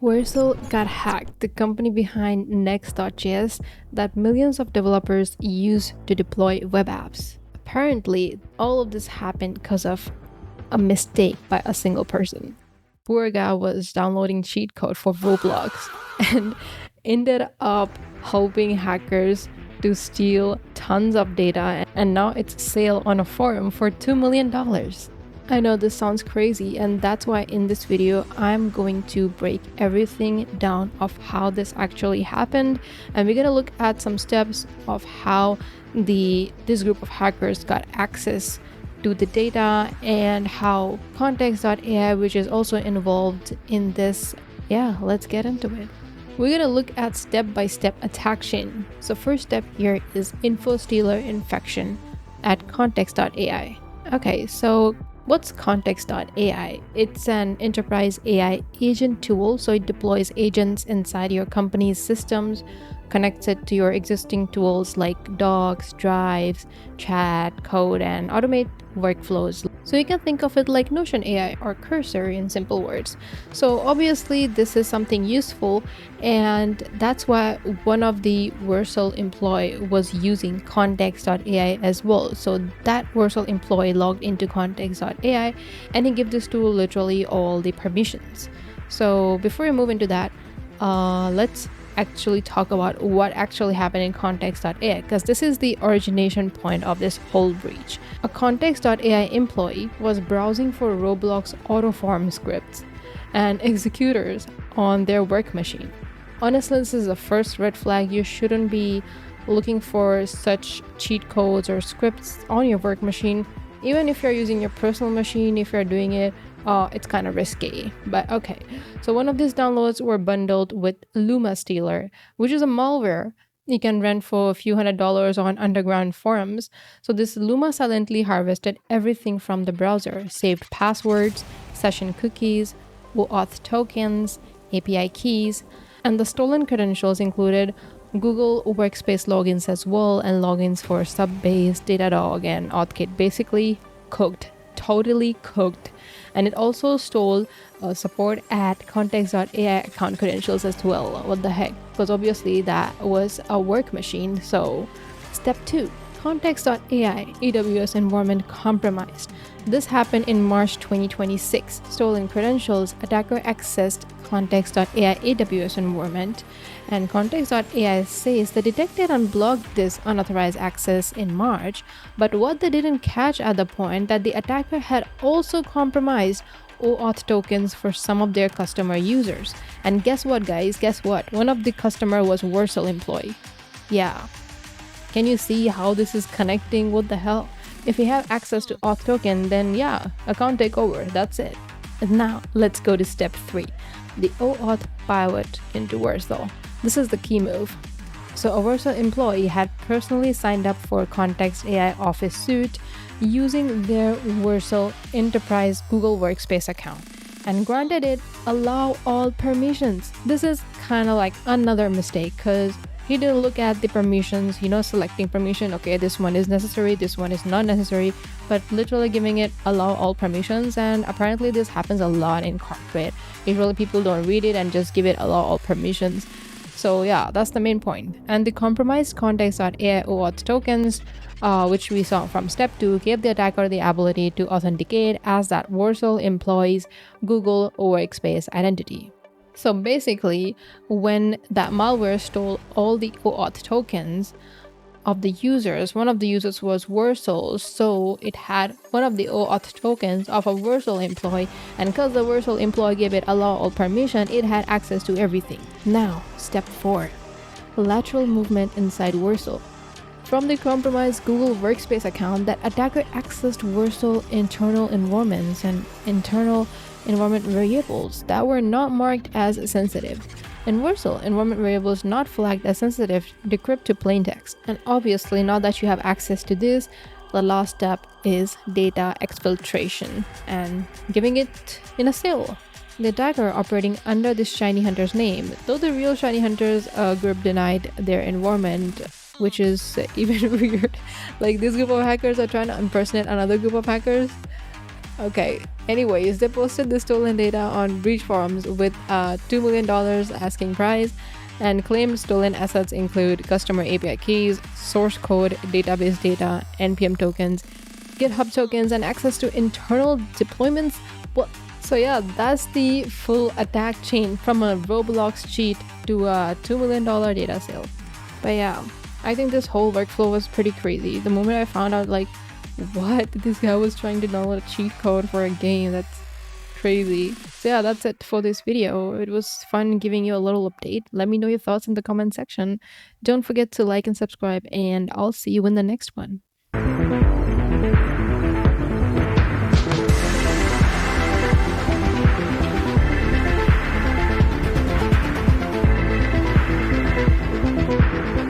Vercel got hacked, the company behind Next.js that millions of developers use to deploy web apps. Apparently, all of this happened because of a mistake by a single person. Poor guy was downloading cheat code for Roblox and ended up helping hackers to steal tons of data, and now it's sale on a forum for $2 million. I know this sounds crazy, and that's why in this video I'm going to break everything down of how this actually happened, and we're gonna look at some steps of how this group of hackers got access to the data and how Context.ai, which is also involved in this. Yeah, let's get into it. We're gonna look at step-by-step attack chain. So first step here is info stealer infection at Context.ai. Okay, so what's Context.ai? It's an enterprise AI agent tool, so it deploys agents inside your company's systems, connects it to your existing tools like Docs, Drives, Chat, Code, and automate workflows. So you can think of it like Notion AI or Cursor in simple words. So obviously this is something useful, and that's why one of the Vercel employee was using Context.ai as well. So that Vercel employee logged into Context.ai and he gave this tool literally all the permissions. So before we move into that, let's actually talk about what actually happened in Context.ai, because this is the origination point of this whole breach. A Context.ai employee was browsing for Roblox autoform scripts and executors on their work machine. Honestly, this is the first red flag. You shouldn't be looking for such cheat codes or scripts on your work machine. Even if you're using your personal machine, if you're doing it, it's kind of risky, but okay. So one of these downloads were bundled with Luma Stealer, which is a malware you can rent for a few $100s on underground forums. So this Luma silently harvested everything from the browser, saved passwords, session cookies, OAuth tokens, API keys, and the stolen credentials included Google Workspace logins as well, and logins for Subbase, Datadog, and AuthKit. Basically cooked, totally cooked. And it also stole support at Context.ai account credentials as well. What the heck? Because obviously that was a work machine. So step 2, Context.ai AWS environment compromised. This happened in March 2026. Stolen credentials, attacker accessed Context.ai AWS environment, and Context.ai says they detected and blocked this unauthorized access in March, but what they didn't catch at the point that the attacker had also compromised OAuth tokens for some of their customer users. And guess what, guys? Guess what? One of the customer was Vercel employee. Yeah. Can you see how this is connecting? What the hell? If you have access to auth token, then yeah, account takeover. That's it. And now let's go to step 3, the OAuth pivot into Vercel. This is the key move. So a Vercel employee had personally signed up for Context.ai Office Suite using their Vercel Enterprise Google Workspace account and granted it allow all permissions. This is kind of like another mistake because he didn't look at the permissions, selecting permission. Okay, this one is necessary, this one is not necessary, but literally giving it allow all permissions. And apparently this happens a lot in corporate. Usually people don't read it and just give it allow all permissions. So yeah, that's the main point. And the compromised Context.ai OAuth tokens, which we saw from step 2, gave the attacker the ability to authenticate as that Vercel employee's Google Workspace identity. So basically, when that malware stole all the OAuth tokens of the users, one of the users was Vercel, so it had one of the OAuth tokens of a Vercel employee, and because the Vercel employee gave it allow all permission, it had access to everything. Now, step 4, lateral movement inside Vercel. From the compromised Google Workspace account, that attacker accessed Vercel internal environments and internal environment variables that were not marked as sensitive. In Vercel, environment variables not flagged as sensitive decrypt to plaintext. And obviously, now that you have access to this, the last step is data exfiltration and giving it in a sale. The attacker operating under this Shiny Hunters name, though the real Shiny Hunters group denied their involvement, which is even weird. Like, this group of hackers are trying to impersonate another group of hackers. Okay, anyways, they posted the stolen data on breach forums with $2 million asking price and claimed stolen assets include customer API keys, source code, database data, NPM tokens, GitHub tokens, and access to internal deployments. Well, so yeah, that's the full attack chain from a Roblox cheat to a $2 million data sale. But yeah, I think this whole workflow was pretty crazy. The moment I found out, like, what? This guy was trying to download a cheat code for a game. That's crazy. So yeah, that's it for this video. It was fun giving you a little update. Let me know your thoughts in the comment section. Don't forget to like and subscribe, and I'll see you in the next one.